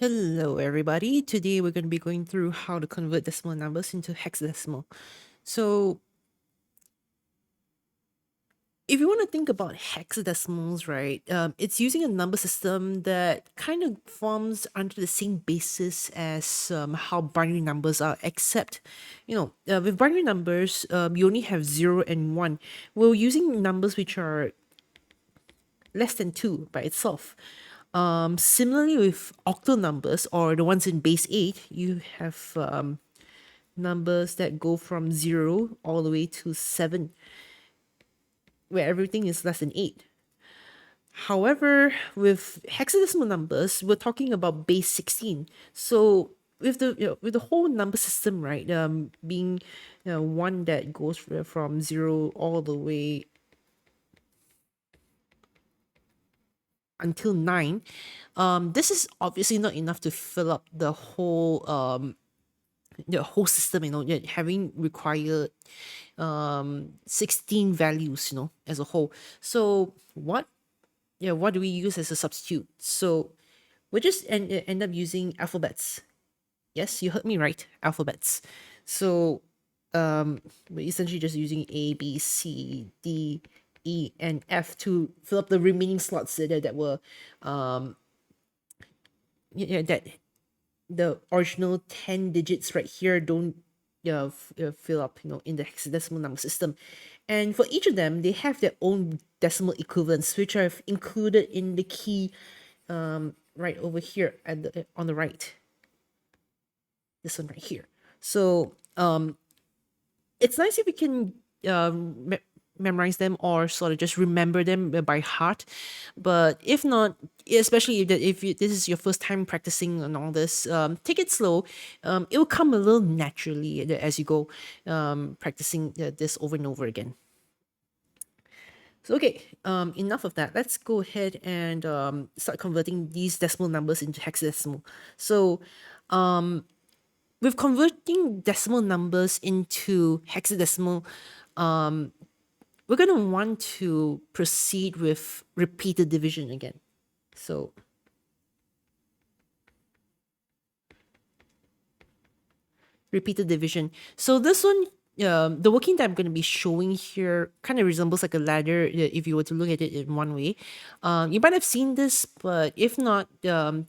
Hello, everybody. Today we're going to be going through how to convert decimal numbers into hexadecimal. So, if you want to think about hexadecimals, right, it's using a number system that kind of forms under the same basis as how binary numbers are, except, with binary numbers, you only have 0 and 1. We're using numbers which are less than 2 by itself. Similarly, with octal numbers or the ones in base 8, you have numbers that go from 0 all the way to 7, where everything is less than 8. However, with hexadecimal numbers, we're talking about base 16. So with the whole number system, right, being one that goes from 0 all the way until 9, this is obviously not enough to fill up the whole system, having required 16 values, as a whole. So what do we use as a substitute? So we just end up using alphabets. Yes, you heard me right, alphabets. So we're essentially just using A, B, C, D, E, and F to fill up the remaining slots that were that the original 10 digits right here don't fill up, in the hexadecimal number system. And for each of them, they have their own decimal equivalents, which I've included in the key right over here on the right. This one right here. So it's nice if we can memorize them or sort of just remember them by heart. But if not, especially if this is your first time practicing and all this, take it slow. It will come a little naturally as you go practicing this over and over again. So okay, enough of that. Let's go ahead and start converting these decimal numbers into hexadecimal. So with converting decimal numbers into hexadecimal, we're going to want to proceed with repeated division again. So repeated division. So this one, the working that I'm going to be showing here kind of resembles like a ladder if you were to look at it in one way. You might have seen this, but if not, the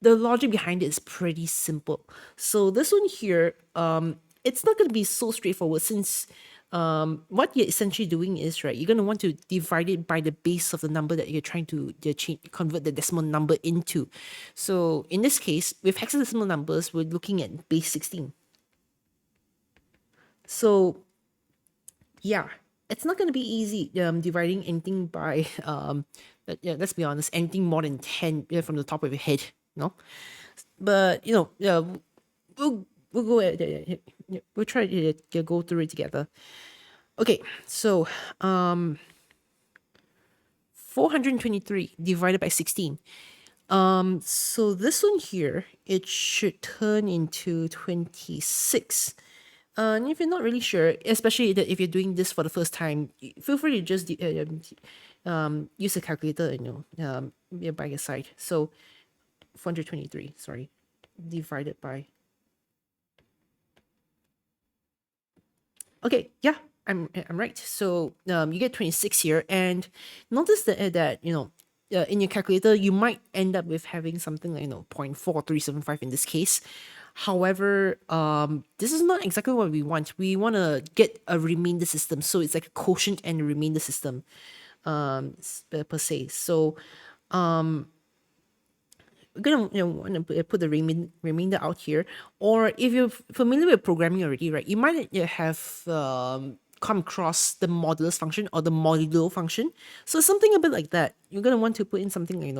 logic behind it is pretty simple. So this one here, it's not going to be so straightforward since what you're essentially doing is, right, you're going to want to divide it by the base of the number that you're trying to convert the decimal number into. So in this case, with hexadecimal numbers, we're looking at base 16. So yeah, it's not going to be easy dividing anything by yeah, let's be honest, anything more than 10 from the top of your head, but yeah, we'll go we'll try to go through it together. Okay, so 423 divided by 16. So this one here, it should turn into 26. And if you're not really sure, especially if you're doing this for the first time, feel free to just use a calculator, by your side. So 423, sorry, divided by. Okay, yeah, I'm right. So you get 26 here, and notice that in your calculator you might end up with having something like 0.4375 in this case. However, this is not exactly what we want. We want to get a remainder system, so it's like a quotient and a remainder system, per se. So we're gonna want to put the remainder out here. Or if you're familiar with programming already, right, you might have come across the modulus function or the modulo function. So something a bit like that. You're gonna want to put in something like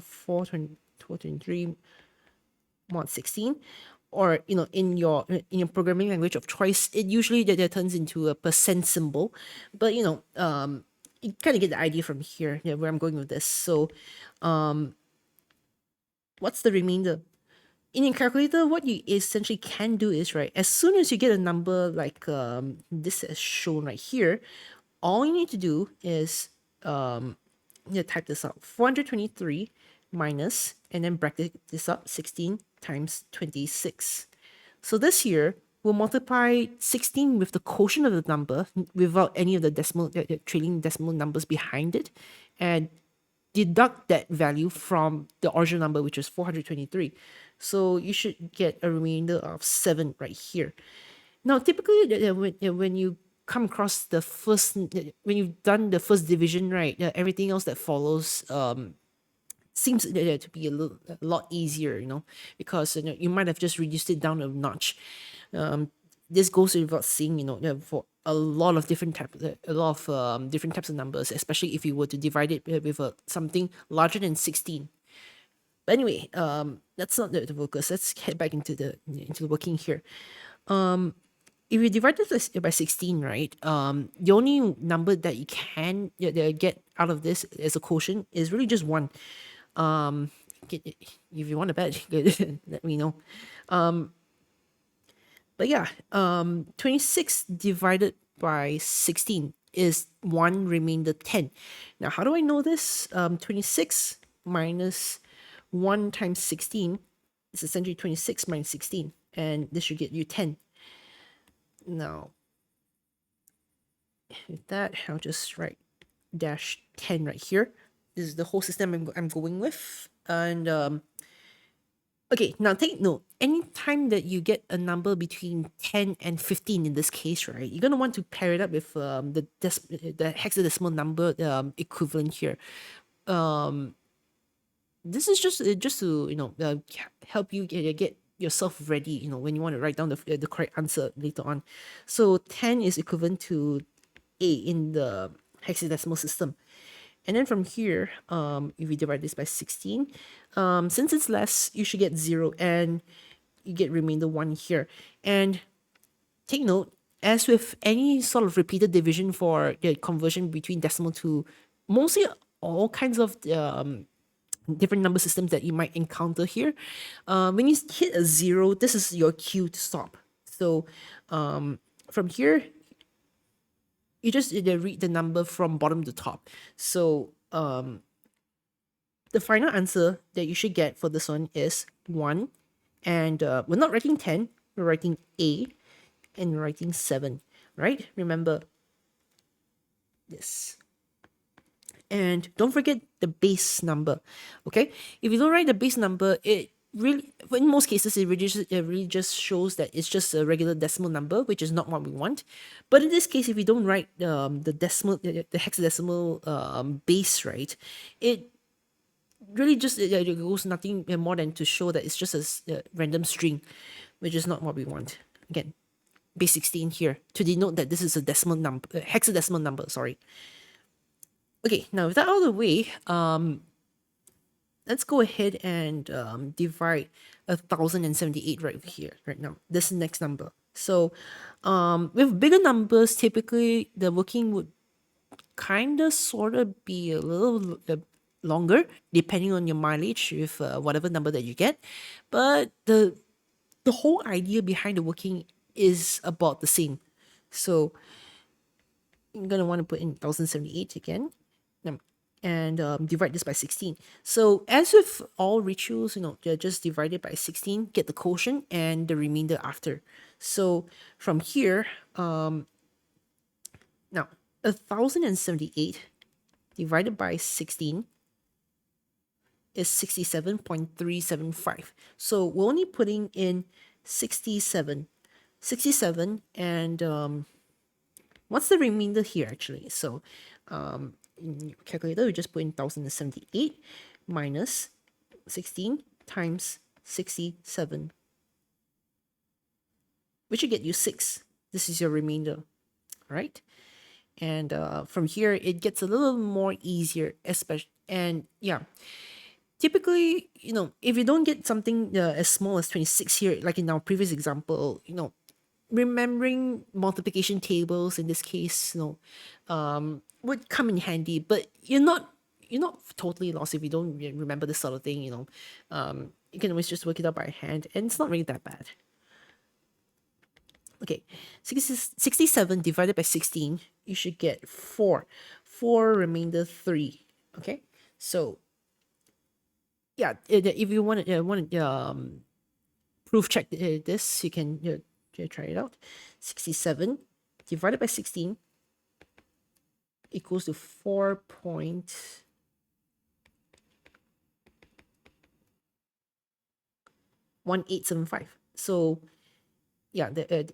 423 mod 16, or in your programming language of choice, it usually that turns into a percent symbol. But you kind of get the idea from here, where I'm going with this. So what's the remainder? In your calculator, what you essentially can do is, right, as soon as you get a number like this as shown right here, all you need to do is type this out: 423 minus, and then bracket this up, 16 times 26. So this here will multiply 16 with the quotient of the number without any of the trailing decimal numbers behind it, and deduct that value from the original number, which is 423. So you should get a remainder of 7 right here. Now, typically, when you come across the first, when you've done the first division, right, everything else that follows seems to be a lot easier, because you might have just reduced it down a notch. This goes without saying, for a lot of different different types of numbers, especially if you were to divide it with something larger than 16. But anyway, that's not the focus. Let's head back into the working here. If you divide this by 16, right, the only number that you can get out of this as a quotient is really just 1. If you want to bet, let me know. But yeah, 26 divided by 16 is 1 remainder 10. Now, how do I know this? 26 minus 1 times 16 is essentially 26 minus 16, and this should get you 10. Now, with that, I'll just write dash 10 right here. This is the whole system I'm going with. And okay, now take note. Anytime that you get a number between 10 and 15 in this case, right, you're going to want to pair it up with the hexadecimal number equivalent here. This is just to help you get yourself ready, when you want to write down the correct answer later on. So 10 is equivalent to A in the hexadecimal system. And then from here, if we divide this by 16, since it's less, you should get 0, and you get remainder 1 here. And take note, as with any sort of repeated division for the conversion between decimal to mostly all kinds of different number systems that you might encounter here, when you hit a 0, this is your cue to stop. So from here, you just read the number from bottom to top. So the final answer that you should get for this one is 1. And we're not writing 10, we're writing A, and we're writing 7, right? Remember this. And don't forget the base number, okay? If you don't write the base number, it really, in most cases, it really just shows that it's just a regular decimal number, which is not what we want. But in this case, if you don't write the hexadecimal base, right, it really just it goes nothing more than to show that it's just a random string, which is not what we want. Again, base 16 here to denote that this is a decimal number, hexadecimal number. Sorry. Okay, now with that out of the way, let's go ahead and divide 1078 right here, right now. This next number. So, with bigger numbers, typically the working would kind of sort of be a little longer, depending on your mileage with whatever number that you get. But the whole idea behind the working is about the same. So I'm gonna want to put in 1078 again, and divide this by 16. So as with all rituals, they're just divided by 16, get the quotient and the remainder after. So from here, now 1078 divided by 16 is 67.375. So we're only putting in 67, and what's the remainder here actually? So in your calculator, we just put in 1078 minus 16 times 67, which will get you 6. This is your remainder, right? And from here, it gets a little more easier, especially, and yeah, typically, if you don't get something as small as 26 here, like in our previous example, remembering multiplication tables in this case, would come in handy. But you're not totally lost if you don't remember this sort of thing. You can always just work it out by hand, and it's not really that bad. Okay, 67 divided by 16, you should get 4. 4 remainder 3. Okay, so Yeah, if you want to proof check this, you can try it out. 67 divided by 16 equals to 4.1875. So yeah, it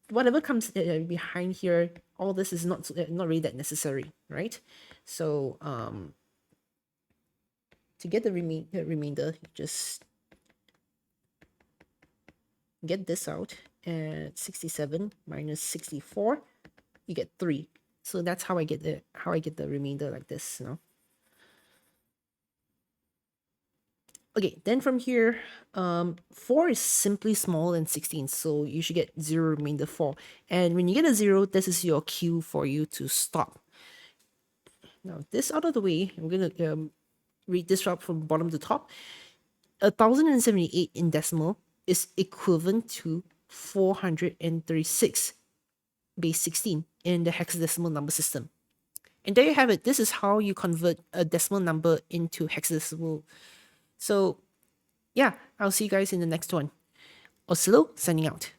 whatever comes behind here, all this is not really that necessary, right? So to get the remainder, just get this out, and 67 minus 64, you get 3. So that's how I get the remainder like this, you know. Okay, then from here, 4 is simply smaller than 16, so you should get 0 remainder 4. And when you get a 0, this is your cue for you to stop. Now, this out of the way, I'm going to read this up from bottom to top. 1078 in decimal is equivalent to 436 base 16 in the hexadecimal number system. And there you have it. This is how you convert a decimal number into hexadecimal. So, yeah, I'll see you guys in the next one. Oscillo signing out.